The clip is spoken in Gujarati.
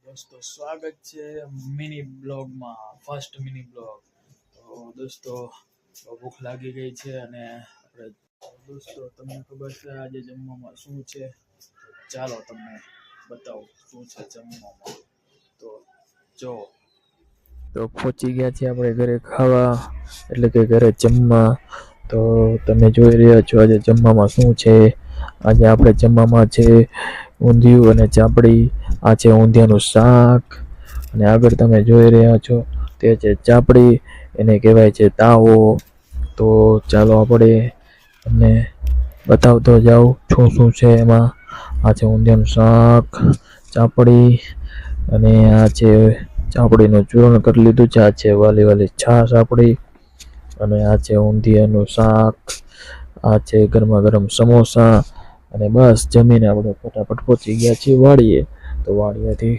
દોસ્તો સ્વાગત છે મિની બ્લોગમાં, ફર્સ્ટ મિની બ્લોગ. તો દોસ્તો ભૂખ લાગી ગઈ છે અને આપણે દોસ્તો તમને ખબર છે આજે જમવામાં શું છે? ચાલો તમને બતાવું શું છે જમવામાં. તો જો તો પહોંચી ગયા છે આપણે ઘરે ખાવા, એટલે કે ઘરે જમવા. તો તમે જોઈ રહ્યા છો આજે જમવામાં શું છે. આજે આપણે જમવામાં છે ઊંધિયું અને ચાપડી. આ છે ઊંધિયાનું શાક અને આગળ તમે જોઈ રહ્યા છો તે છે ચાપડી, એને કહેવાય છે તાવો. તો ચાલો આપણે તમને બતાવતો જાઉં શું શું છે એમાં. આ છે ઊંધિયાનું શાક, ચાપડી, અને આ છે ચાપડીનું ચૂરણ કરી લીધું છે. આ છે વાલી વાલી છાશ આપણી, અને આ છે ઊંધિયાનું શાક. આ છે ગરમા ગરમ સમોસા. અને બસ જમીને આપણે ફટાફટ પહોંચી ગયા છીએ વાડીએ. તો વાડીએથી